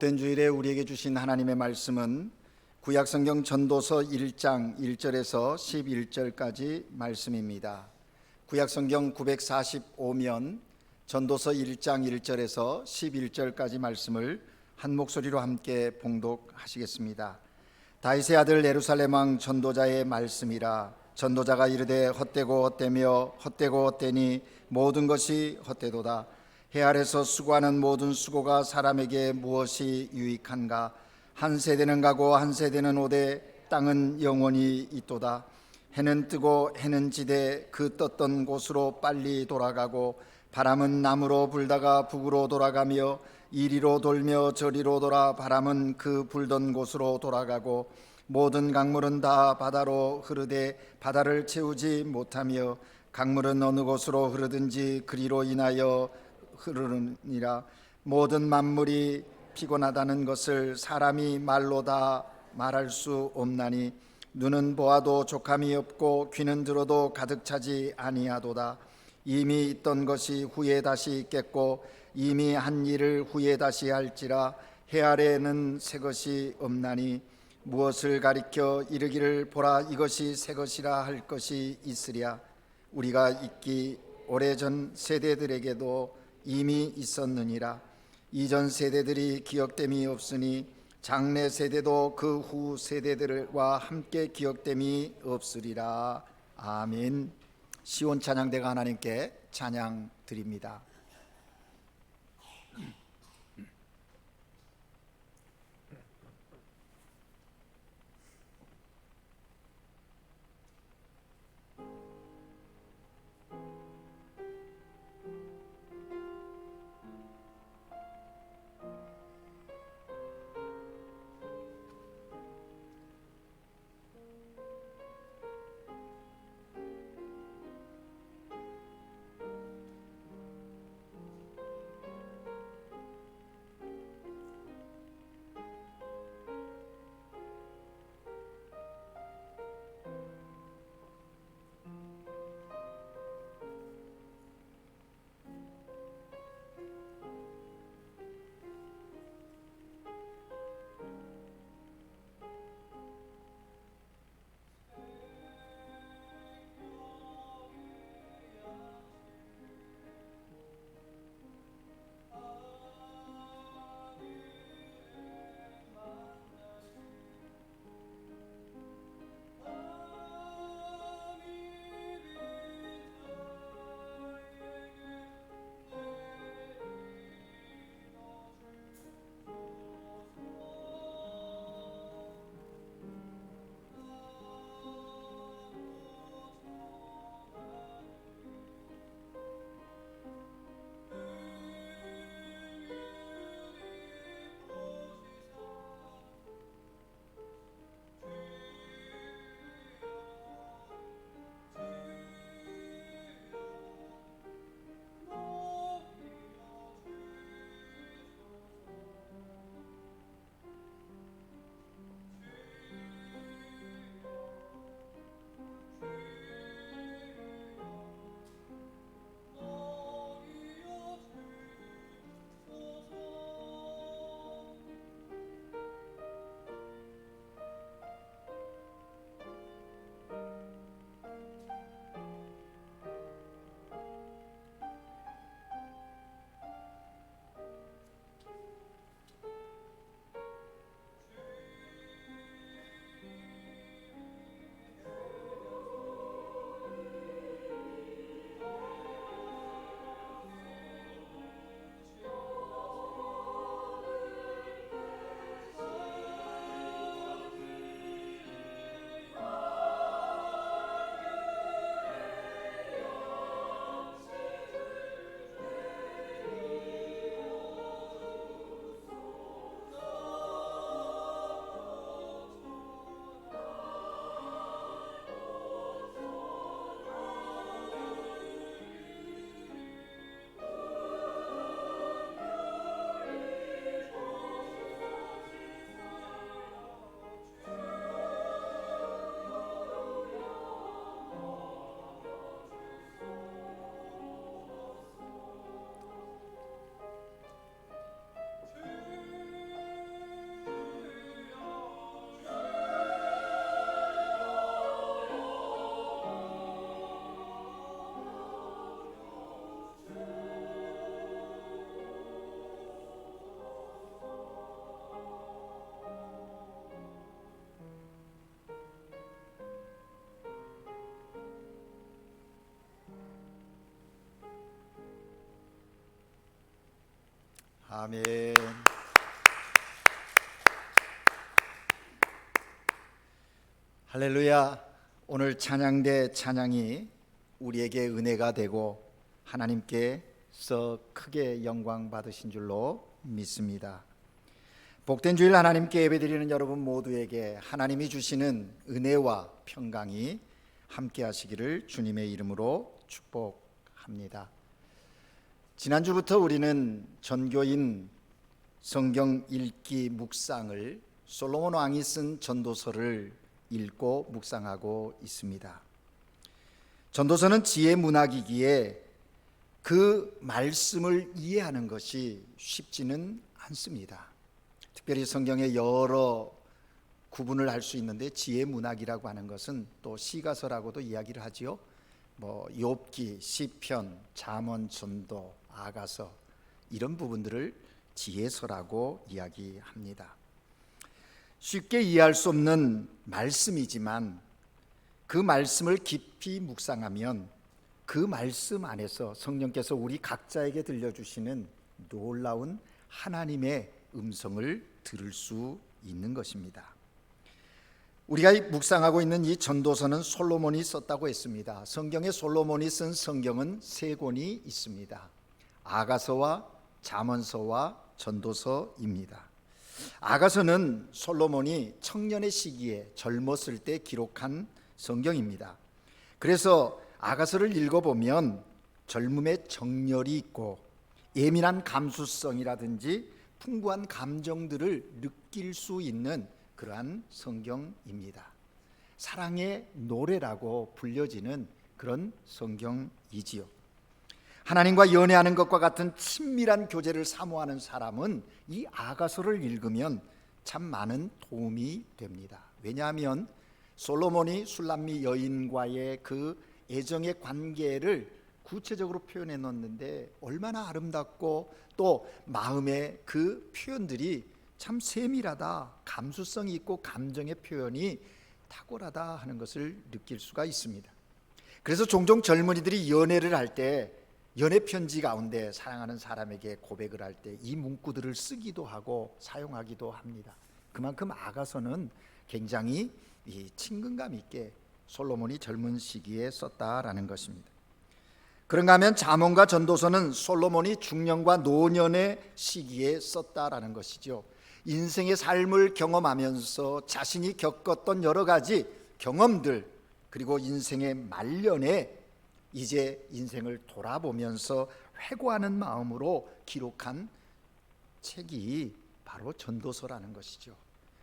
된 주일에 우리에게 주신 하나님의 말씀은 구약성경 전도서 1장 1절에서 11절까지 말씀입니다. 구약성경 945면 전도서 1장 1절에서 11절까지 말씀을 한 목소리로 함께 봉독하시겠습니다. 다윗의 아들 예루살렘 왕 전도자의 말씀이라. 전도자가 이르되 헛되고 헛되며 헛되고 헛되니 모든 것이 헛되도다. 해 아래서 수고하는 모든 수고가 사람에게 무엇이 유익한가? 한 세대는 가고 한 세대는 오되 땅은 영원히 있도다. 해는 뜨고 해는 지되 그 떴던 곳으로 빨리 돌아가고 바람은 남으로 불다가 북으로 돌아가며 이리로 돌며 저리로 돌아 바람은 그 불던 곳으로 돌아가고 모든 강물은 다 바다로 흐르되 바다를 채우지 못하며 강물은 어느 곳으로 흐르든지 그리로 인하여 흐르느니라. 모든 만물이 피곤하다는 것을 사람이 말로 다 말할 수 없나니 눈은 보아도 족함이 없고 귀는 들어도 가득 차지 아니하도다. 이미 있던 것이 후에 다시 있겠고 이미 한 일을 후에 다시 할지라. 해 아래에는 새 것이 없나니 무엇을 가리켜 이르기를 보라 이것이 새 것이라 할 것이 있으랴. 우리가 있기 오래전 세대들에게도 이미 있었느니라. 이전 세대들이 기억됨이 없으니 장래 세대도 그 후 세대들과 함께 기억됨이 없으리라. 아멘. 시온 찬양대가 하나님께 찬양 드립니다. 아멘. 할렐루야. 오늘 찬양대 찬양이 우리에게 은혜가 되고 하나님께서 크게 영광 받으신 줄로 믿습니다. 복된 주일 하나님께 예배드리는 여러분 모두에게 하나님이 주시는 은혜와 평강이 함께 하시기를 주님의 이름으로 축복합니다. 지난주부터 우리는 전교인 성경 읽기 묵상을 솔로몬 왕이 쓴 전도서를 읽고 묵상하고 있습니다. 전도서는 지혜 문학이기에 그 말씀을 이해하는 것이 쉽지는 않습니다. 특별히 성경의 여러 구분을 할 수 있는데 지혜 문학이라고 하는 것은 또 시가서라고도 이야기를 하지요. 욥기, 시편, 잠언, 전도, 아가서 이런 부분들을 지혜서라고 이야기합니다. 쉽게 이해할 수 없는 말씀이지만 그 말씀을 깊이 묵상하면 그 말씀 안에서 성령께서 우리 각자에게 들려주시는 놀라운 하나님의 음성을 들을 수 있는 것입니다. 우리가 묵상하고 있는 이 전도서는 솔로몬이 썼다고 했습니다. 성경에 솔로몬이 쓴 성경은 3권이 있습니다. 아가서와 잠언서와 전도서입니다. 아가서는 솔로몬이 청년의 시기에 젊었을 때 기록한 성경입니다. 그래서 아가서를 읽어보면 젊음의 정열이 있고 예민한 감수성이라든지 풍부한 감정들을 느낄 수 있는 그러한 성경입니다. 사랑의 노래라고 불려지는 그런 성경이지요. 하나님과 연애하는 것과 같은 친밀한 교제를 사모하는 사람은 이 아가서를 읽으면 참 많은 도움이 됩니다. 왜냐하면 솔로몬이 술람미 여인과의 그 애정의 관계를 구체적으로 표현해 놓는데 얼마나 아름답고 또 마음의 그 표현들이 참 세밀하다, 감수성이 있고 감정의 표현이 탁월하다 하는 것을 느낄 수가 있습니다. 그래서 종종 젊은이들이 연애를 할 때 연애 편지 가운데 사랑하는 사람에게 고백을 할 때 이 문구들을 쓰기도 하고 사용하기도 합니다. 그만큼 아가서는 굉장히 친근감 있게 솔로몬이 젊은 시기에 썼다라는 것입니다. 그런가 하면 잠언과 전도서는 솔로몬이 중년과 노년의 시기에 썼다라는 것이죠. 인생의 삶을 경험하면서 자신이 겪었던 여러 가지 경험들 그리고 인생의 말년에 이제 인생을 돌아보면서 회고하는 마음으로 기록한 책이 바로 전도서라는 것이죠.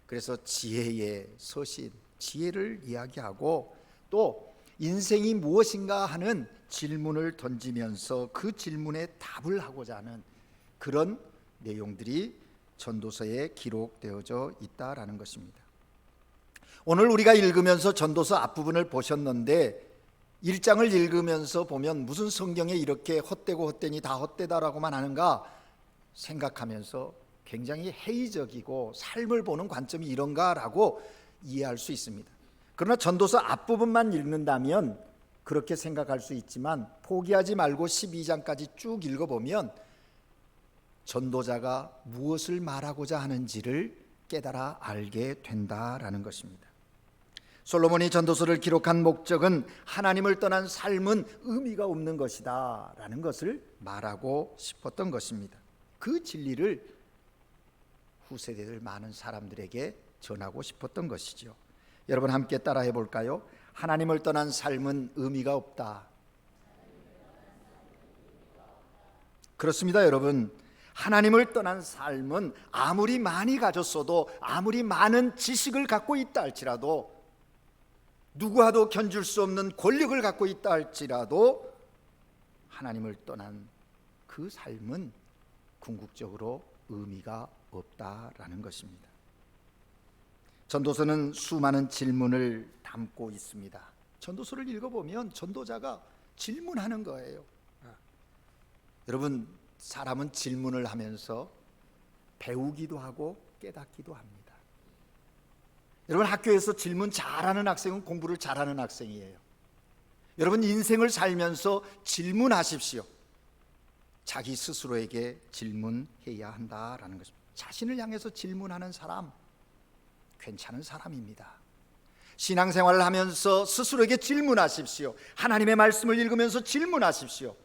그래서 지혜의 서신, 지혜를 이야기하고 또 인생이 무엇인가 하는 질문을 던지면서 그 질문에 답을 하고자 하는 그런 내용들이 전도서에 기록되어져 있다라는 것입니다. 오늘 우리가 읽으면서 전도서 앞부분을 보셨는데 1장을 읽으면서 보면 무슨 성경에 이렇게 헛되고 헛되니 다 헛되다라고만 하는가 생각하면서 굉장히 회의적이고 삶을 보는 관점이 이런가라고 이해할 수 있습니다. 그러나 전도서 앞부분만 읽는다면 그렇게 생각할 수 있지만 포기하지 말고 12장까지 쭉 읽어보면 전도자가 무엇을 말하고자 하는지를 깨달아 알게 된다라는 것입니다. 솔로몬이 전도서를 기록한 목적은 하나님을 떠난 삶은 의미가 없는 것이다 라는 것을 말하고 싶었던 것입니다. 그 진리를 후세대들 많은 사람들에게 전하고 싶었던 것이죠. 여러분 함께 따라해 볼까요? 하나님을 떠난 삶은 의미가 없다. 그렇습니다, 여러분. 하나님을 떠난 삶은 아무리 많이 가졌어도 아무리 많은 지식을 갖고 있다 할지라도 누구와도 견줄 수 없는 권력을 갖고 있다 할지라도 하나님을 떠난 그 삶은 궁극적으로 의미가 없다라는 것입니다. 전도서는 수많은 질문을 담고 있습니다. 전도서를 읽어보면 전도자가 질문하는 거예요. 여러분, 사람은 질문을 하면서 배우기도 하고 깨닫기도 합니다. 여러분, 학교에서 질문 잘하는 학생은 공부를 잘하는 학생이에요. 여러분, 인생을 살면서 질문하십시오. 자기 스스로에게 질문해야 한다라는 것입니다. 자신을 향해서 질문하는 사람, 괜찮은 사람입니다. 신앙생활을 하면서 스스로에게 질문하십시오. 하나님의 말씀을 읽으면서 질문하십시오.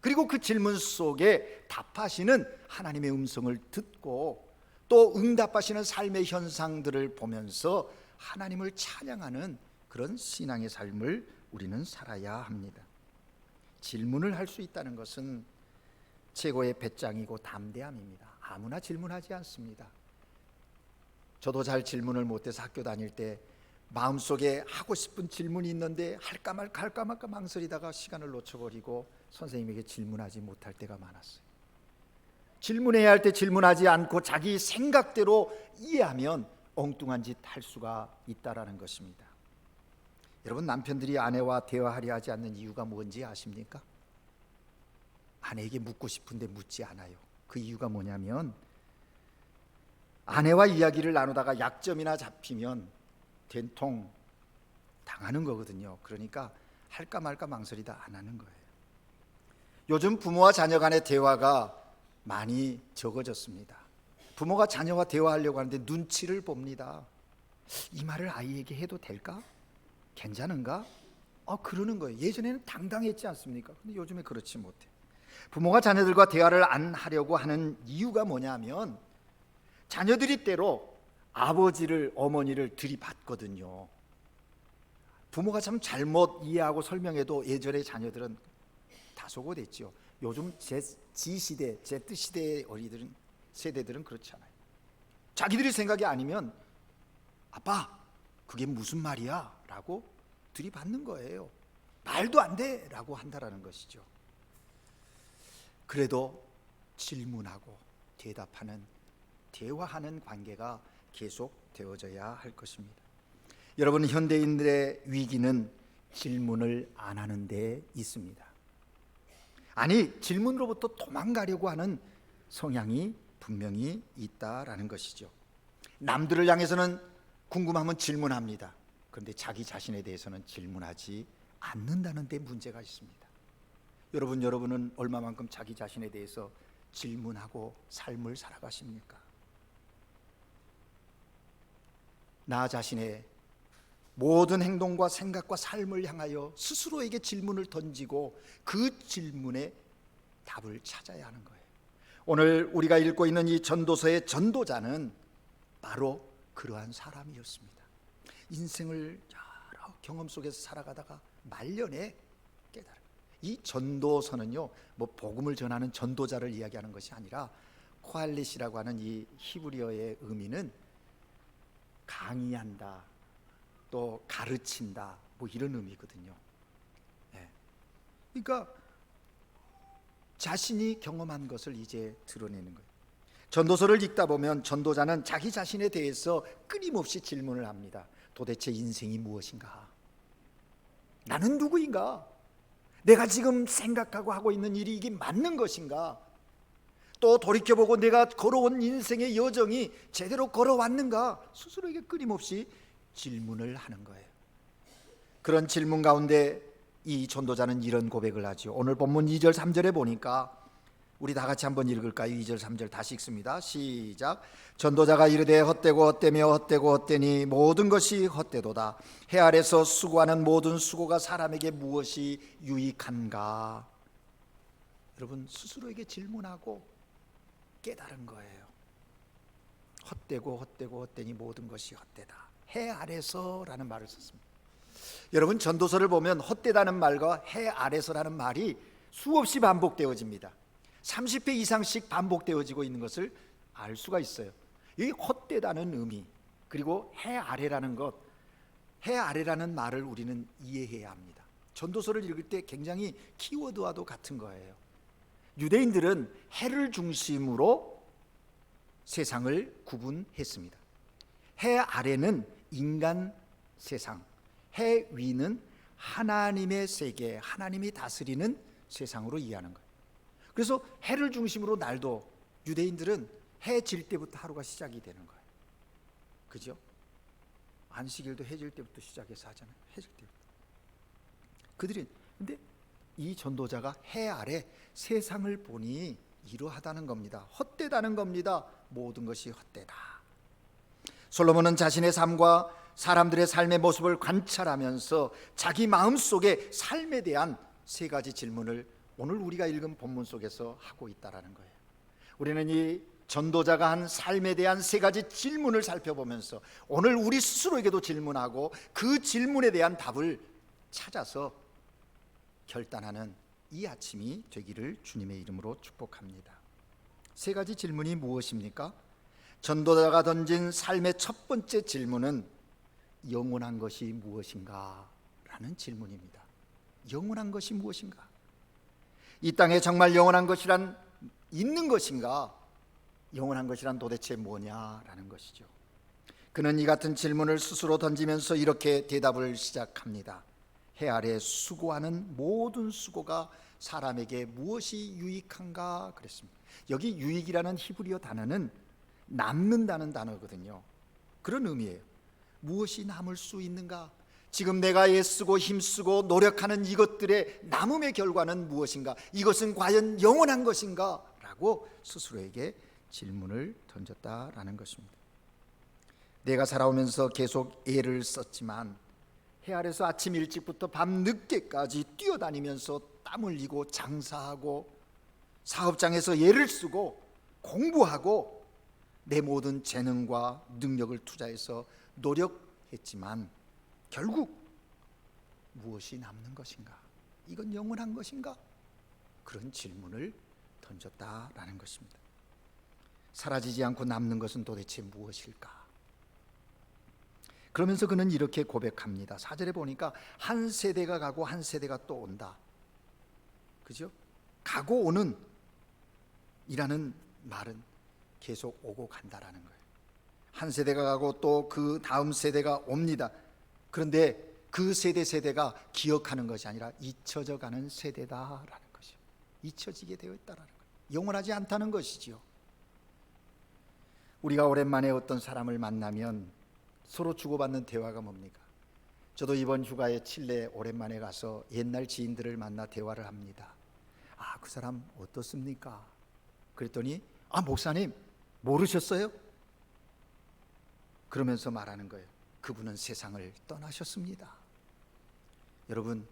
그리고 그 질문 속에 답하시는 하나님의 음성을 듣고 또 응답하시는 삶의 현상들을 보면서 하나님을 찬양하는 그런 신앙의 삶을 우리는 살아야 합니다. 질문을 할 수 있다는 것은 최고의 배짱이고 담대함입니다. 아무나 질문하지 않습니다. 저도 잘 질문을 못해서 학교 다닐 때 마음속에 하고 싶은 질문이 있는데 할까 말까 망설이다가 시간을 놓쳐버리고 선생님에게 질문하지 못할 때가 많았어요. 질문해야 할 때 질문하지 않고 자기 생각대로 이해하면 엉뚱한 짓 할 수가 있다라는 것입니다. 여러분, 남편들이 아내와 대화하려 하지 않는 이유가 뭔지 아십니까? 아내에게 묻고 싶은데 묻지 않아요. 그 이유가 뭐냐면 아내와 이야기를 나누다가 약점이나 잡히면 된통 당하는 거거든요. 그러니까 할까 말까 망설이다 안 하는 거예요. 요즘 부모와 자녀 간의 대화가 많이 적어졌습니다. 부모가 자녀와 대화하려고 하는데 눈치를 봅니다. 이 말을 아이에게 해도 될까? 괜찮은가? 그러는 거예요. 예전에는 당당했지 않습니까? 근데 요즘에 그렇지 못해. 부모가 자녀들과 대화를 안 하려고 하는 이유가 뭐냐면 자녀들이 때로 아버지를, 어머니를 들이받거든요. 부모가 참 잘못 이해하고 설명해도 예전의 자녀들은 다소곳했죠. 요즘 G시대, Z시대의 어린이들은, 세대들은 그렇지 않아요. 자기들이 생각이 아니면 아빠 그게 무슨 말이야? 라고 들이받는 거예요. 말도 안 돼! 라고 한다라는 것이죠. 그래도 질문하고 대답하는, 대화하는 관계가 계속 되어져야 할 것입니다. 여러분, 현대인들의 위기는 질문을 안 하는 데 있습니다. 아니, 질문으로부터 도망가려고 하는 성향이 분명히 있다라는 것이죠. 남들을 향해서는 궁금하면 질문합니다. 그런데 자기 자신에 대해서는 질문하지 않는다는 데 문제가 있습니다. 여러분은 얼마만큼 자기 자신에 대해서 질문하고 삶을 살아가십니까? 나 자신의 모든 행동과 생각과 삶을 향하여 스스로에게 질문을 던지고 그 질문에 답을 찾아야 하는 거예요. 오늘 우리가 읽고 있는 이 전도서의 전도자는 바로 그러한 사람이었습니다. 인생을 여러 경험 속에서 살아가다가 말년에 깨달은, 이 전도서는요, 뭐 복음을 전하는 전도자를 이야기하는 것이 아니라 코알릿이라고 하는 이 히브리어의 의미는 강의한다, 또 가르친다, 뭐 이런 의미거든요. 그러니까 자신이 경험한 것을 이제 드러내는 거예요. 전도서를 읽다 보면 전도자는 자기 자신에 대해서 끊임없이 질문을 합니다. 도대체 인생이 무엇인가? 나는 누구인가? 내가 지금 생각하고 하고 있는 일이 이게 맞는 것인가? 또 돌이켜보고 내가 걸어온 인생의 여정이 제대로 걸어왔는가? 스스로에게 끊임없이 질문을 하는 거예요. 그런 질문 가운데 이 전도자는 이런 고백을 하죠. 오늘 본문 2절 3절에 보니까 우리 다 같이 한번 읽을까요? 2절 3절 다시 읽습니다. 시작. 전도자가 이르되 헛되고 헛되며 헛되고 헛되니 모든 것이 헛되도다. 해 아래서 수고하는 모든 수고가 사람에게 무엇이 유익한가? 여러분, 스스로에게 질문하고 깨달은 거예요. 헛되고 헛되고 헛되니 모든 것이 헛되다. 해 아래서라는 말을 썼습니다. 여러분, 전도서를 보면 헛되다는 말과 해 아래서라는 말이 수없이 반복되어집니다. 30회 이상씩 반복되어지고 있는 것을 알 수가 있어요. 이 헛되다는 의미, 그리고 해 아래라는 것, 해 아래라는 말을 우리는 이해해야 합니다. 전도서를 읽을 때 굉장히 키워드와도 같은 거예요. 유대인들은 해를 중심으로 세상을 구분했습니다. 해 아래는 인간 세상, 해 위는 하나님의 세계, 하나님이 다스리는 세상으로 이해하는 거예요. 그래서 해를 중심으로 날도 유대인들은 해 질 때부터 하루가 시작이 되는 거예요. 그죠? 안식일도 해질 때부터 시작해서 하잖아요. 해질 때부터. 그들이 근데 이 전도자가 해 아래 세상을 보니 이러하다는 겁니다. 헛되다는 겁니다. 모든 것이 헛되다. 솔로몬은 자신의 삶과 사람들의 삶의 모습을 관찰하면서 자기 마음속에 삶에 대한 세 가지 질문을 오늘 우리가 읽은 본문 속에서 하고 있다는 거예요. 우리는 이 전도자가 한 삶에 대한 세 가지 질문을 살펴보면서 오늘 우리 스스로에게도 질문하고 그 질문에 대한 답을 찾아서 결단하는 이 아침이 되기를 주님의 이름으로 축복합니다. 세 가지 질문이 무엇입니까? 전도자가 던진 삶의 첫 번째 질문은 영원한 것이 무엇인가? 라는 질문입니다. 영원한 것이 무엇인가? 이 땅에 정말 영원한 것이란 있는 것인가? 영원한 것이란 도대체 뭐냐라는 것이죠. 그는 이 같은 질문을 스스로 던지면서 이렇게 대답을 시작합니다. 해 아래 수고하는 모든 수고가 사람에게 무엇이 유익한가 그랬습니다. 여기 유익이라는 히브리어 단어는 남는다는 단어거든요. 그런 의미예요. 무엇이 남을 수 있는가? 지금 내가 애쓰고 힘쓰고 노력하는 이것들의 남음의 결과는 무엇인가? 이것은 과연 영원한 것인가? 라고 스스로에게 질문을 던졌다라는 것입니다. 내가 살아오면서 계속 애를 썼지만 해 아래서 아침 일찍부터 밤 늦게까지 뛰어다니면서 땀 흘리고 장사하고 사업장에서 애를 쓰고 공부하고 내 모든 재능과 능력을 투자해서 노력했지만 결국 무엇이 남는 것인가? 이건 영원한 것인가? 그런 질문을 던졌다라는 것입니다. 사라지지 않고 남는 것은 도대체 무엇일까? 그러면서 그는 이렇게 고백합니다. 4절에 보니까 한 세대가 가고 한 세대가 또 온다. 그죠? 가고 오는 이라는 말은 계속 오고 간다라는 거예요. 한 세대가 가고 또 그 다음 세대가 옵니다. 그런데 그 세대가 기억하는 것이 아니라 잊혀져 가는 세대다라는 것이죠. 잊혀지게 되어 있다라는 거예요. 영원하지 않다는 것이지요. 우리가 오랜만에 어떤 사람을 만나면 서로 주고받는 대화가 뭡니까? 저도 이번 휴가에 칠레 오랜만에 가서 옛날 지인들을 만나 대화를 합니다. 아, 그 사람 어떻습니까? 그랬더니 목사님 모르셨어요? 그러면서 말하는 거예요. 그분은 세상을 떠나셨습니다. 여러분,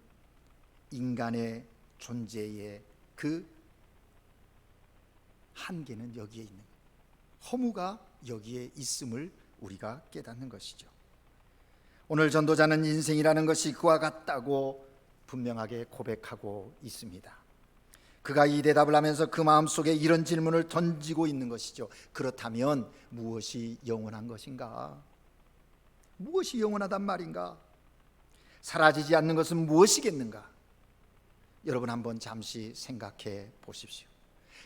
인간의 존재의 그 한계는 여기에 있는 거예요. 허무가 여기에 있음을 우리가 깨닫는 것이죠. 오늘 전도자는 인생이라는 것이 그와 같다고 분명하게 고백하고 있습니다. 그가 이 대답을 하면서 그 마음속에 이런 질문을 던지고 있는 것이죠. 그렇다면 무엇이 영원한 것인가? 무엇이 영원하단 말인가? 사라지지 않는 것은 무엇이겠는가? 여러분 한번 잠시 생각해 보십시오.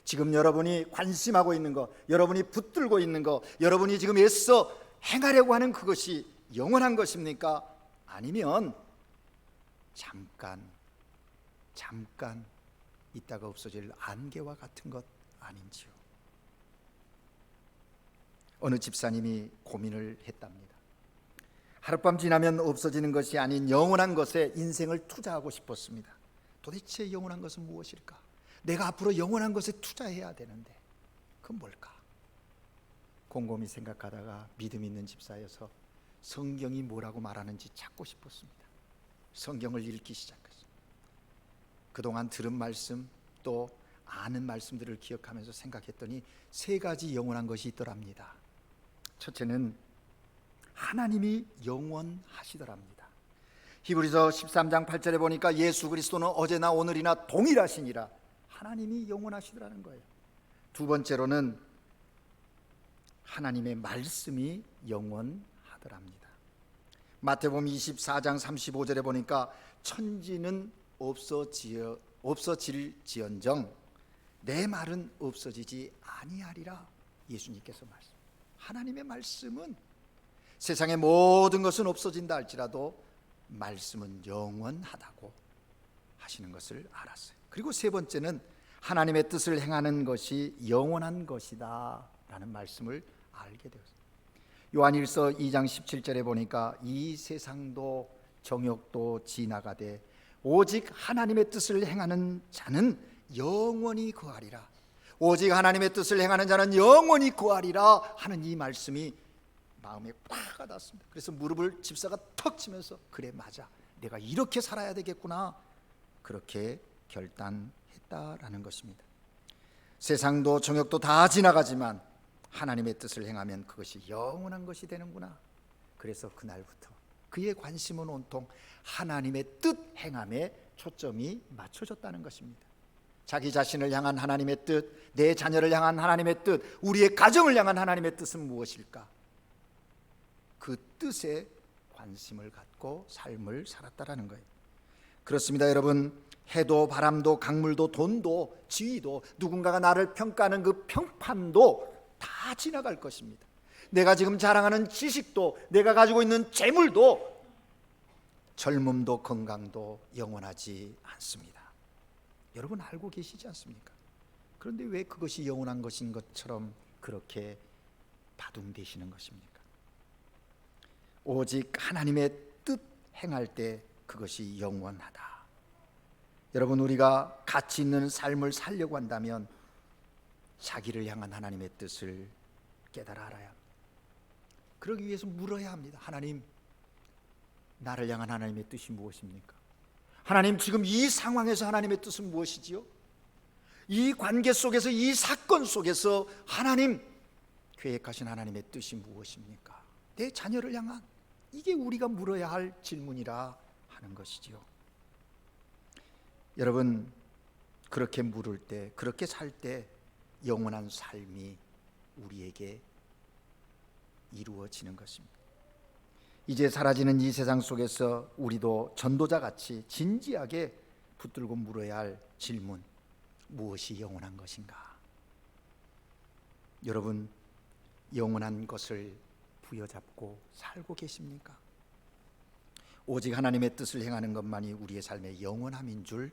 지금 여러분이 관심하고 있는 것, 여러분이 붙들고 있는 것, 여러분이 지금 애써 행하려고 하는 그것이 영원한 것입니까? 아니면 잠깐 있다가 없어질 안개와 같은 것 아닌지요? 어느 집사님이 고민을 했답니다. 하룻밤 지나면 없어지는 것이 아닌 영원한 것에 인생을 투자하고 싶었습니다. 도대체 영원한 것은 무엇일까? 내가 앞으로 영원한 것에 투자해야 되는데 그건 뭘까? 곰곰이 생각하다가 믿음 있는 집사여서 성경이 뭐라고 말하는지 찾고 싶었습니다. 성경을 읽기 시작했습니다. 그동안 들은 말씀 또 아는 말씀들을 기억하면서 생각했더니 세 가지 영원한 것이 있더랍니다. 첫째는 하나님이 영원하시더랍니다. 히브리서 13장 8절에 보니까 예수 그리스도는 어제나 오늘이나 동일하시니라. 하나님이 영원하시더라는 거예요. 두 번째로는 하나님의 말씀이 영원하더랍니다. 마태복음 24장 35절에 보니까 천지는 없어질지언정 내 말은 없어지지 아니하리라. 예수님께서 말씀. 하나님의 말씀은 세상의 모든 것은 없어진다 할지라도 말씀은 영원하다고 하시는 것을 알았어요. 그리고 세 번째는 하나님의 뜻을 행하는 것이 영원한 것이다 라는 말씀을 알게 되었습니다. 요한일서 2장 17절에 보니까 이 세상도 정욕도 지나가되 오직 하나님의 뜻을 행하는 자는 영원히 거하리라. 오직 하나님의 뜻을 행하는 자는 영원히 거하리라 하는 이 말씀이 마음에 팍 와닿았습니다. 그래서 무릎을 집사가 턱 치면서 그래 맞아, 내가 이렇게 살아야 되겠구나, 그렇게 결단했다라는 것입니다. 세상도 정욕도 다 지나가지만 하나님의 뜻을 행하면 그것이 영원한 것이 되는구나. 그래서 그날부터 그의 관심은 온통 하나님의 뜻 행함에 초점이 맞춰졌다는 것입니다. 자기 자신을 향한 하나님의 뜻, 내 자녀를 향한 하나님의 뜻, 우리의 가정을 향한 하나님의 뜻은 무엇일까? 그 뜻에 관심을 갖고 삶을 살았다라는 거예요. 그렇습니다, 여러분. 해도 바람도 강물도 돈도 지위도 누군가가 나를 평가하는 그 평판도 다 지나갈 것입니다. 내가 지금 자랑하는 지식도, 내가 가지고 있는 재물도, 젊음도 건강도 영원하지 않습니다. 여러분 알고 계시지 않습니까? 그런데 왜 그것이 영원한 것인 것처럼 그렇게 바둥대시는 것입니까? 오직 하나님의 뜻 행할 때 그것이 영원하다. 여러분, 우리가 가치 있는 삶을 살려고 한다면 자기를 향한 하나님의 뜻을 깨달아 알아야 합니다. 그러기 위해서 물어야 합니다. 하나님, 나를 향한 하나님의 뜻이 무엇입니까? 하나님, 지금 이 상황에서 하나님의 뜻은 무엇이지요? 이 관계 속에서, 이 사건 속에서 하나님 계획하신 하나님의 뜻이 무엇입니까? 내 자녀를 향한, 이게 우리가 물어야 할 질문이라 하는 것이지요. 여러분, 그렇게 물을 때, 그렇게 살 때 영원한 삶이 우리에게 이루어지는 것입니다. 이제 사라지는 이 세상 속에서 우리도 전도자같이 진지하게 붙들고 물어야 할 질문, 무엇이 영원한 것인가? 여러분, 영원한 것을 부여잡고 살고 계십니까? 오직 하나님의 뜻을 행하는 것만이 우리의 삶의 영원함인 줄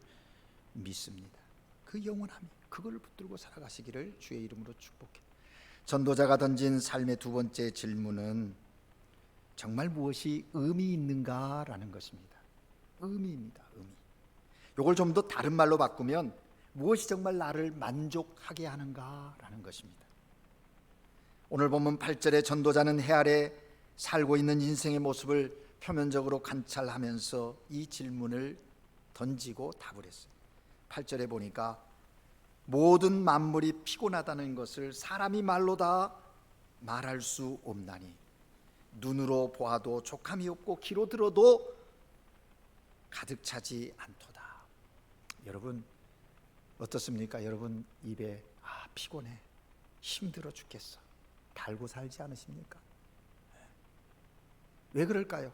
믿습니다. 그 영원함이, 그걸 붙들고 살아가시기를 주의 이름으로 축복해. 전도자가 던진 삶의 두 번째 질문은 정말 무엇이 의미 있는가라는 것입니다. 의미입니다. 의미. 이걸 좀 더 다른 말로 바꾸면 무엇이 정말 나를 만족하게 하는가라는 것입니다. 오늘 본문 8절에 전도자는 해 아래 살고 있는 인생의 모습을 표면적으로 관찰하면서 이 질문을 던지고 답을 했어요. 8절에 보니까 모든 만물이 피곤하다는 것을 사람이 말로 다 말할 수 없나니 눈으로 보아도 족함이 없고 귀로 들어도 가득 차지 않도다. 여러분 어떻습니까? 여러분 입에 피곤해, 힘들어 죽겠어, 달고 살지 않으십니까? 왜 그럴까요?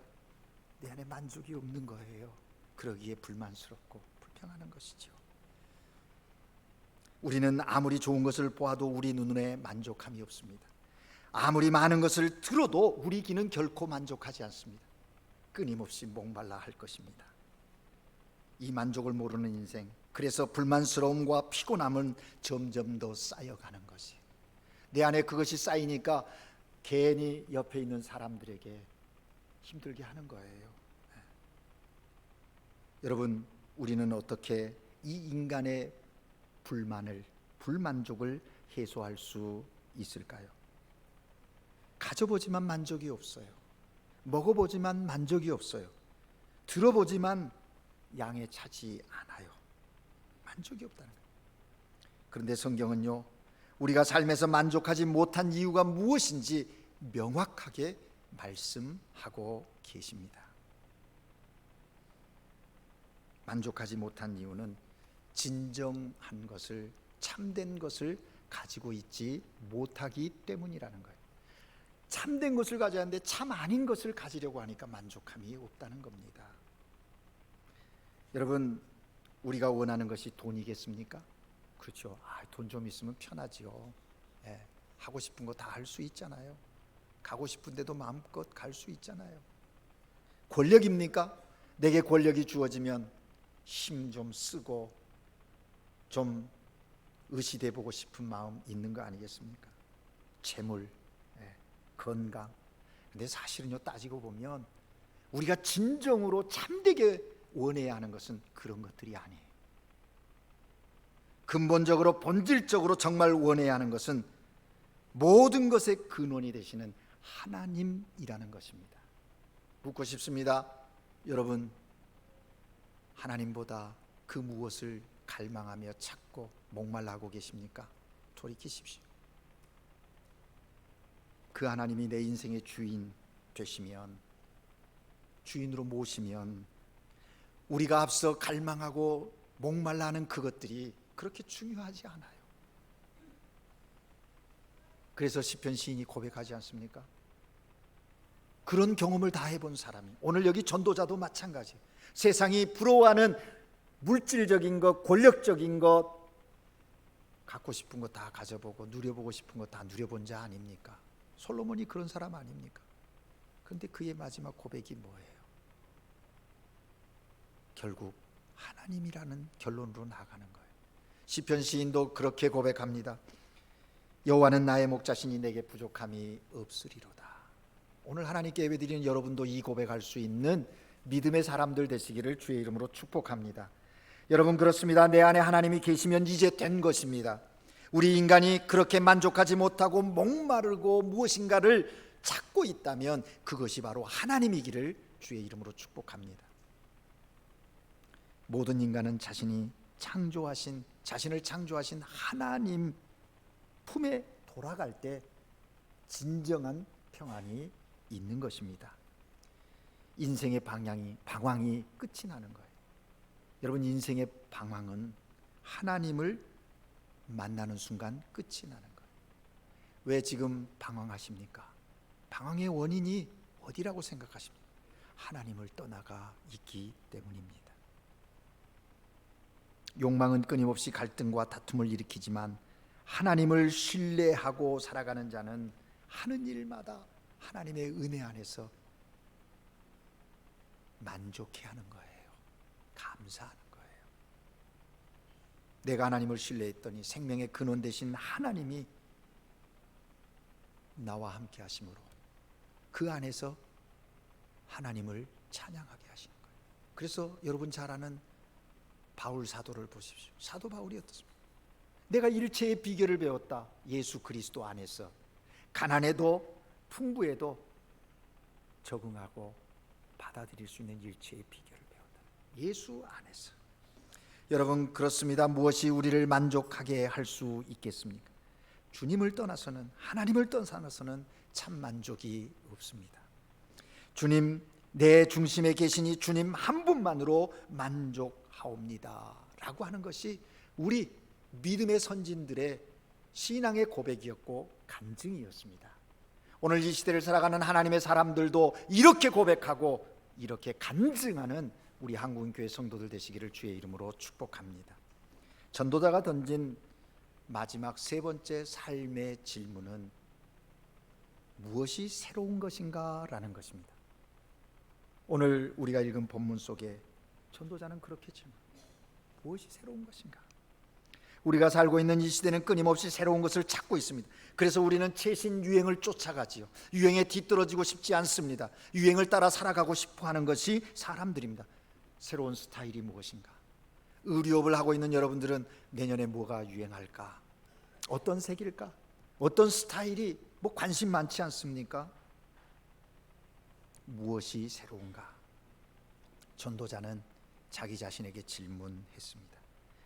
내 안에 만족이 없는 거예요. 그러기에 불만스럽고 불평하는 것이죠. 우리는 아무리 좋은 것을 보아도 우리 눈에 만족함이 없습니다. 아무리 많은 것을 들어도 우리 귀는 결코 만족하지 않습니다. 끊임없이 목말라 할 것입니다. 이 만족을 모르는 인생, 그래서 불만스러움과 피곤함은 점점 더 쌓여가는 것이, 내 안에 그것이 쌓이니까 괜히 옆에 있는 사람들에게 힘들게 하는 거예요. 여러분, 우리는 어떻게 이 인간의 불만족을 해소할 수 있을까요? 가져보지만 만족이 없어요. 먹어보지만 만족이 없어요. 들어보지만 양에 차지 않아요. 만족이 없다는 거예요. 그런데 성경은요, 우리가 삶에서 만족하지 못한 이유가 무엇인지 명확하게 말씀하고 계십니다. 만족하지 못한 이유는 진정한 것을, 참된 것을 가지고 있지 못하기 때문이라는 거예요. 참된 것을 가져야 하는데 참 아닌 것을 가지려고 하니까 만족함이 없다는 겁니다. 여러분, 우리가 원하는 것이 돈이겠습니까? 그렇죠. 돈 좀 있으면 편하지요. 하고 싶은 거 다 할 수 있잖아요. 가고 싶은 데도 마음껏 갈 수 있잖아요. 권력입니까? 내게 권력이 주어지면 힘 좀 쓰고 좀 의시돼 보고 싶은 마음 있는 거 아니겠습니까? 재물, 건강. 근데 사실은요, 따지고 보면 우리가 진정으로 참되게 원해야 하는 것은 그런 것들이 아니에요. 근본적으로 본질적으로 정말 원해야 하는 것은 모든 것의 근원이 되시는 하나님이라는 것입니다. 묻고 싶습니다. 여러분, 하나님보다 그 무엇을 갈망하며 찾고 목말라하고 계십니까? 돌이키십시오. 그 하나님이 내 인생의 주인 되시면, 주인으로 모시면 우리가 앞서 갈망하고 목말라하는 그것들이 그렇게 중요하지 않아요. 그래서 시편 시인이 고백하지 않습니까? 그런 경험을 다 해본 사람이, 오늘 여기 전도자도 마찬가지예요. 세상이 부러워하는 물질적인 것, 권력적인 것, 갖고 싶은 거 다 가져보고 누려보고 싶은 거 다 누려본 자 아닙니까? 솔로몬이 그런 사람 아닙니까? 그런데 그의 마지막 고백이 뭐예요? 결국 하나님이라는 결론으로 나가는 거예요. 시편 시인도 그렇게 고백합니다. 여호와는 나의 목자시니 내게 부족함이 없으리로다. 오늘 하나님께 예배드리는 여러분도 이 고백할 수 있는 믿음의 사람들 되시기를 주의 이름으로 축복합니다. 여러분, 그렇습니다. 내 안에 하나님이 계시면 이제 된 것입니다. 우리 인간이 그렇게 만족하지 못하고 목마르고 무엇인가를 찾고 있다면 그것이 바로 하나님이기를 주의 이름으로 축복합니다. 모든 인간은 자신을 창조하신 하나님 품에 돌아갈 때 진정한 평안이 있는 것입니다. 인생의 방황이 끝이 나는 거예요. 여러분, 인생의 방황은 하나님을 만나는 순간 끝이 나는 거예요. 왜 지금 방황하십니까? 방황의 원인이 어디라고 생각하십니까? 하나님을 떠나가 있기 때문입니다. 욕망은 끊임없이 갈등과 다툼을 일으키지만 하나님을 신뢰하고 살아가는 자는 하는 일마다 하나님의 은혜 안에서 만족해하는 거예요. 감사하는 거예요. 내가 하나님을 신뢰했더니 생명의 근원 되신 하나님이 나와 함께 하심으로 그 안에서 하나님을 찬양하게 하시는 거예요. 그래서 여러분 잘 아는 바울 사도를 보십시오. 사도 바울이 어떻습니까? 내가 일체의 비결을 배웠다. 예수 그리스도 안에서 가난해도 풍부해도 적응하고 받아들일 수 있는 일체의 비결을 배웠다. 예수 안에서. 여러분, 그렇습니다. 무엇이 우리를 만족하게 할 수 있겠습니까? 주님을 떠나서는, 하나님을 떠나서는 참 만족이 없습니다. 주님, 내 중심에 계시니 주님 한 분만으로 만족하옵니다 라고 하는 것이 우리 믿음의 선진들의 신앙의 고백이었고 간증이었습니다. 오늘 이 시대를 살아가는 하나님의 사람들도 이렇게 고백하고 이렇게 간증하는 우리 한국교회 성도들 되시기를 주의 이름으로 축복합니다. 전도자가 던진 마지막 세 번째 삶의 질문은 무엇이 새로운 것인가 라는 것입니다. 오늘 우리가 읽은 본문 속에 전도자는 그렇게 질문합니다. 무엇이 새로운 것인가? 우리가 살고 있는 이 시대는 끊임없이 새로운 것을 찾고 있습니다. 그래서 우리는 최신 유행을 쫓아가지요. 유행에 뒤떨어지고 싶지 않습니다. 유행을 따라 살아가고 싶어 하는 것이 사람들입니다. 새로운 스타일이 무엇인가? 의류업을 하고 있는 여러분들은 내년에 뭐가 유행할까? 어떤 색일까? 어떤 스타일이 관심 많지 않습니까? 무엇이 새로운가? 전도자는 자기 자신에게 질문했습니다.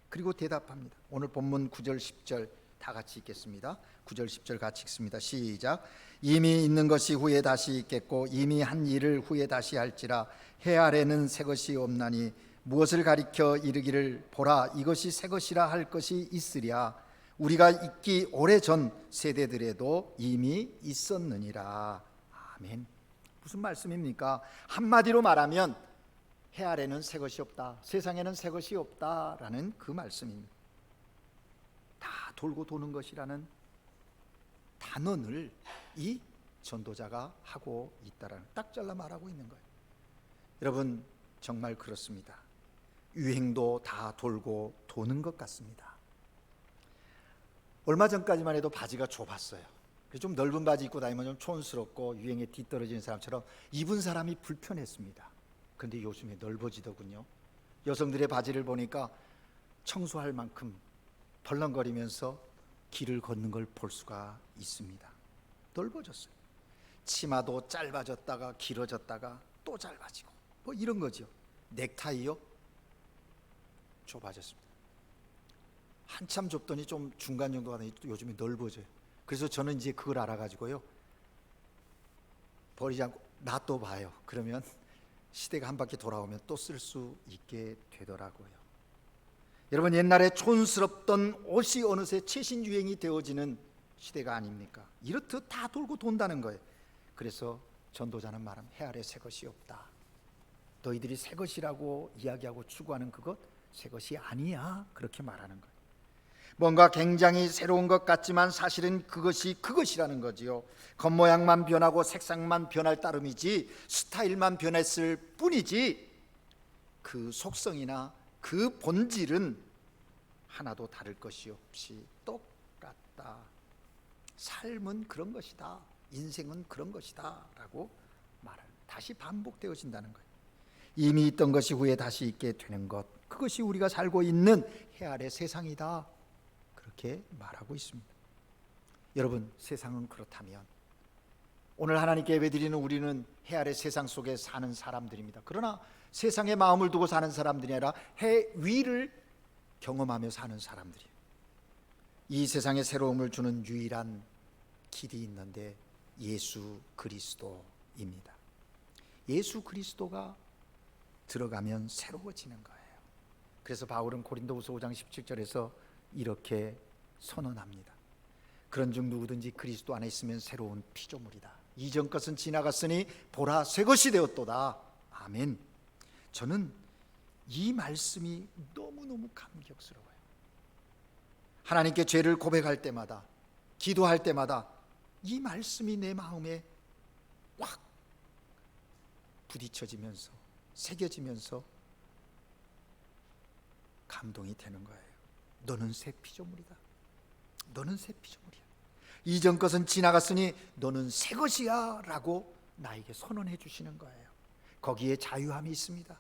그리고 대답합니다. 오늘 본문 9절 10절 다 같이 읽겠습니다. 9절 10절 같이 읽습니다. 시작. 이미 있는 것이 후에 다시 있겠고 이미 한 일을 후에 다시 할지라 해 아래는 새 것이 없나니 무엇을 가리켜 이르기를 보라 이것이 새 것이라 할 것이 있으랴 우리가 있기 오래전 세대들에도 이미 있었느니라. 아멘. 무슨 말씀입니까? 한마디로 말하면 해 아래는 새 것이 없다, 세상에는 새 것이 없다라는 그 말씀입니다. 다 돌고 도는 것이라는 단언을 이 전도자가 하고 있다라는, 딱 잘라 말하고 있는 거예요. 여러분, 정말 그렇습니다. 유행도 다 돌고 도는 것 같습니다. 얼마 전까지만 해도 바지가 좁았어요. 좀 넓은 바지 입고 다니면 좀 촌스럽고 유행에 뒤떨어지는 사람처럼 입은 사람이 불편했습니다. 그런데 요즘에 넓어지더군요. 여성들의 바지를 보니까 청소할 만큼 벌렁거리면서 길을 걷는 걸 볼 수가 있습니다. 넓어졌어요. 치마도 짧아졌다가 길어졌다가 또 짧아지고 뭐 이런 거죠. 넥타이요, 좁아졌습니다. 한참 좁더니 좀 중간 정도가 되니 요즘에 넓어져요. 그래서 저는 이제 그걸 알아가지고요, 버리지 않고 놔둬봐요. 그러면 시대가 한 바퀴 돌아오면 또 쓸 수 있게 되더라고요. 여러분, 옛날에 촌스럽던 옷이 어느새 최신 유행이 되어지는 시대가 아닙니까? 이렇듯 다 돌고 돈다는 거예요. 그래서 전도자는 말합니다. 해 아래 새 것이 없다. 너희들이 새 것이라고 이야기하고 추구하는 그것 새 것이 아니야. 그렇게 말하는 거예요. 뭔가 굉장히 새로운 것 같지만 사실은 그것이 그것이라는 거지요. 겉모양만 변하고 색상만 변할 따름이지 스타일만 변했을 뿐이지 그 속성이나 그 본질은 하나도 다를 것이 없이 똑같다. 삶은 그런 것이다. 인생은 그런 것이다 라고 말합니다. 다시 반복되어진다는 거예요. 이미 있던 것이 후에 다시 있게 되는 것, 그것이 우리가 살고 있는 해 아래 세상이다. 그렇게 말하고 있습니다. 여러분, 세상은 그렇다면 오늘 하나님께 예배드리는 우리는 해 아래 세상 속에 사는 사람들입니다. 그러나 세상에 마음을 두고 사는 사람들이 아니라 해 위를 경험하며 사는 사람들이에요. 이 세상에 새로움을 주는 유일한 길이 있는데 예수 그리스도입니다. 예수 그리스도가 들어가면 새로워지는 거예요. 그래서 바울은 고린도후서 5장 17절에서 이렇게 선언합니다. 그런즉 누구든지 그리스도 안에 있으면 새로운 피조물이다. 이전 것은 지나갔으니 보라 새 것이 되었도다. 아멘. 저는 이 말씀이 너무너무 감격스러워요. 하나님께 죄를 고백할 때마다, 기도할 때마다 이 말씀이 내 마음에 확 부딪혀지면서 새겨지면서 감동이 되는 거예요. 너는 새 피조물이다. 너는 새 피조물이야. 이전 것은 지나갔으니 너는 새 것이야 라고 나에게 선언해 주시는 거예요. 거기에 자유함이 있습니다.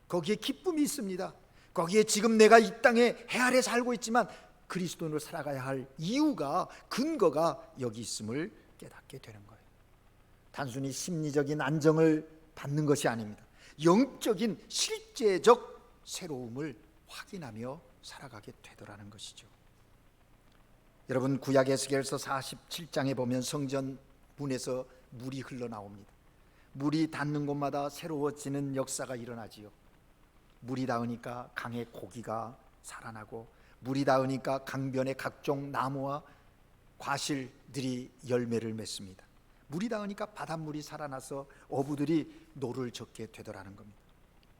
거기에 기쁨이 있습니다. 거기에 지금 내가 이 땅에 해 아래 살고 있지만 그리스도인으로 살아가야 할 이유가, 근거가 여기 있음을 깨닫게 되는 거예요. 단순히 심리적인 안정을 받는 것이 아닙니다. 영적인 실제적 새로움을 확인하며 살아가게 되더라는 것이죠. 여러분, 구약 에스겔서 47장에 보면 성전 문에서 물이 흘러나옵니다. 물이 닿는 곳마다 새로워지는 역사가 일어나지요. 물이 닿으니까 강에 고기가 살아나고, 물이 닿으니까 강변의 각종 나무와 과실들이 열매를 맺습니다. 물이 닿으니까 바닷물이 살아나서 어부들이 노를 젓게 되더라는 겁니다.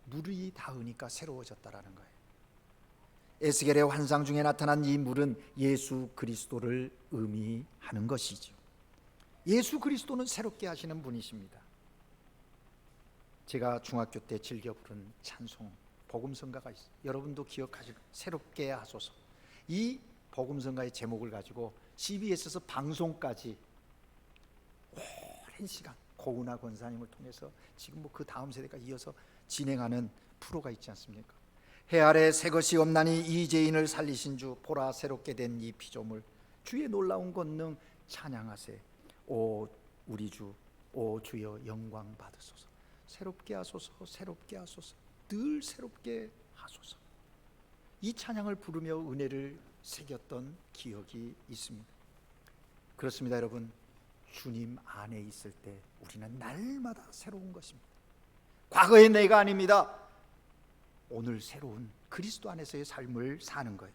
물이 닿으니까 새로워졌다라는 거예요. 에스겔의 환상 중에 나타난 이 물은 예수 그리스도를 의미하는 것이죠. 예수 그리스도는 새롭게 하시는 분이십니다. 제가 중학교 때 즐겨 부른 찬송 복음성가가 있어요. 여러분도 기억하실 거예요. 새롭게 하소서. 이 복음성가의 제목을 가지고 CBS에서 방송까지 오랜 시간 고은하 권사님을 통해서 지금 뭐 그 다음 세대가 이어서 진행하는 프로가 있지 않습니까? 해 아래 새 것이 없나니 이재인을 살리신 주, 보라 새롭게 된 이 피조물, 주의 놀라운 권능 찬양하세. 오 우리 주, 오 주여 영광 받으소서. 새롭게 하소서, 새롭게 하소서, 늘 새롭게 하소서. 이 찬양을 부르며 은혜를 새겼던 기억이 있습니다. 그렇습니다. 여러분, 주님 안에 있을 때 우리는 날마다 새로운 것입니다. 과거의 내가 아닙니다. 오늘 새로운 그리스도 안에서의 삶을 사는 거예요.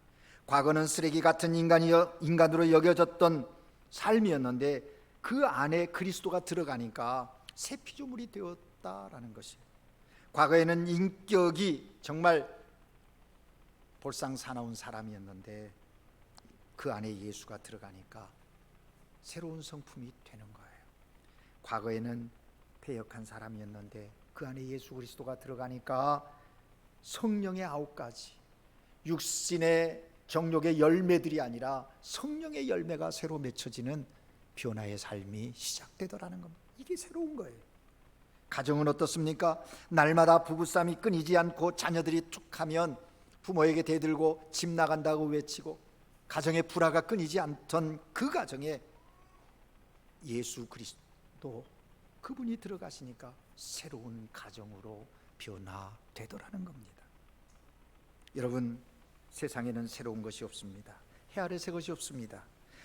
과거는 쓰레기 같은 인간으로 여겨졌던 삶이었는데 그 안에 그리스도가 들어가니까 새 피조물이 되었다라는 것이에요. 과거에는 인격이 정말 볼상사나운 사람이었는데 그 안에 예수가 들어가니까 새로운 성품이 되는 거예요. 과거에는 패역한 사람이었는데 그 안에 예수 그리스도가 들어가니까 성령의 9가지 육신의 정욕의 열매들이 아니라 성령의 열매가 새로 맺혀지는 변화의 삶이 시작되더라는 겁니다. 이게 새로운 거예요. 가정은 어떻습니까? 날마다 부부싸움이 끊이지 않고 자녀들이 툭하면 부모에게 대들고 집 나간다고 외치고 가정의 불화가 끊이지 않던 그 가정에 예수 그리스도 그분이 들어가시니까 새로운 가정으로 변화되더라는 겁니다. 여러분, 세상에는 새로운 것이 없습니다. 해 아래 새 것이 없습니다.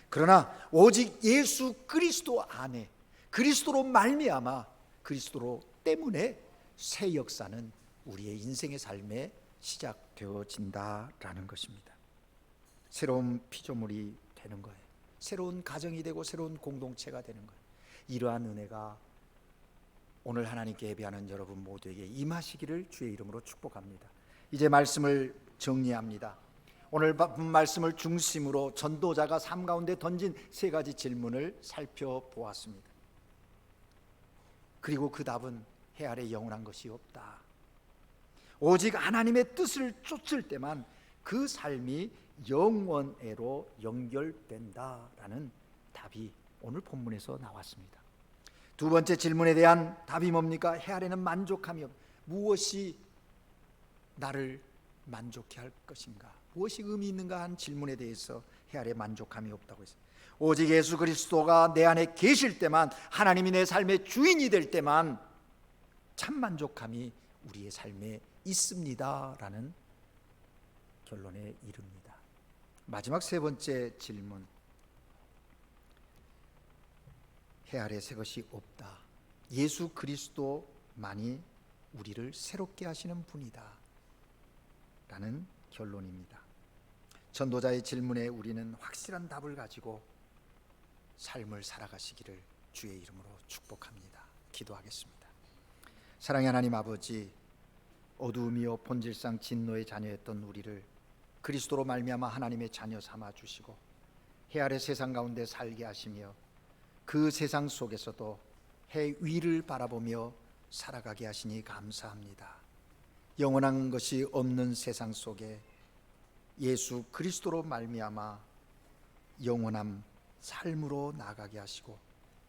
그러나 오직 예수 그리스도 안에, 그리스도로 말미암아, 그리스도 때문에 새 역사는 우리의 인생의 삶에 시작되어진다라는 것입니다. 새로운 피조물이 되는 거예요. 새로운 가정이 되고 새로운 공동체가 되는 거예요. 이러한 은혜가 오늘 하나님께 예배하는 여러분 모두에게 임하시기를 주의 이름으로 축복합니다. 이제 말씀을 정리합니다. 오늘 말씀을 중심으로 전도자가 삶 가운데 던진 세 가지 질문을 살펴보았습니다. 그리고 그 답은 해 아래 영원한 것이 없다. 오직 하나님의 뜻을 쫓을 때만 그 삶이 영원에로 연결된다라는 답이 오늘 본문에서 나왔습니다. 두 번째 질문에 대한 답이 뭡니까? 해 아래는 만족함이 없다. 무엇이 나를 만족해 할 것인가? 무엇이 의미 있는가 한 질문에 대해서 해 아래 만족함이 없다고 했어요. 오직 예수 그리스도가 내 안에 계실 때만, 하나님이 내 삶의 주인이 될 때만 참 만족함이 우리의 삶에 있습니다라는 결론에 이릅니다. 마지막 세 번째 질문, 해 아래 새 것이 없다. 예수 그리스도만이 우리를 새롭게 하시는 분이다 라는 결론입니다. 전도자의 질문에 우리는 확실한 답을 가지고 삶을 살아가시기를 주의 이름으로 축복합니다. 기도하겠습니다. 사랑의 하나님 아버지, 어두움이요 본질상 진노의 자녀였던 우리를 그리스도로 말미암아 하나님의 자녀 삼아 주시고 해 아래 세상 가운데 살게 하시며 그 세상 속에서도 해 위를 바라보며 살아가게 하시니 감사합니다. 영원한 것이 없는 세상 속에 예수 그리스도로 말미암아 영원한 삶으로 나가게 하시고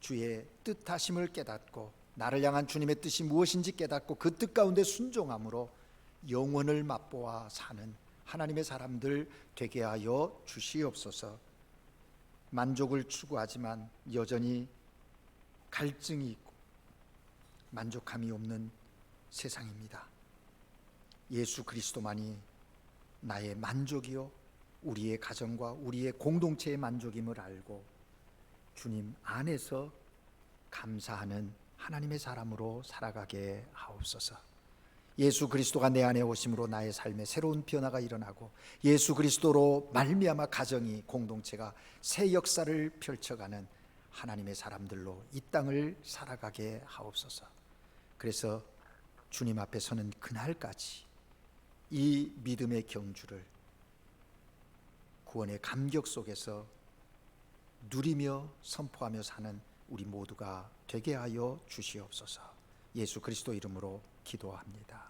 주의 뜻하심을 깨닫고 나를 향한 주님의 뜻이 무엇인지 깨닫고 그 뜻 가운데 순종함으로 영원을 맛보아 사는 하나님의 사람들 되게 하여 주시옵소서. 만족을 추구하지만 여전히 갈증이 있고 만족함이 없는 세상입니다. 예수 그리스도만이 나의 만족이요 우리의 가정과 우리의 공동체의 만족임을 알고 주님 안에서 감사하는 하나님의 사람으로 살아가게 하옵소서. 예수 그리스도가 내 안에 오심으로 나의 삶에 새로운 변화가 일어나고 예수 그리스도로 말미암아 가정이, 공동체가 새 역사를 펼쳐가는 하나님의 사람들로 이 땅을 살아가게 하옵소서. 그래서 주님 앞에 서는 그날까지 이 믿음의 경주를 구원의 감격 속에서 누리며 선포하며 사는 우리 모두가 되게 하여 주시옵소서. 예수 그리스도 이름으로 기도합니다.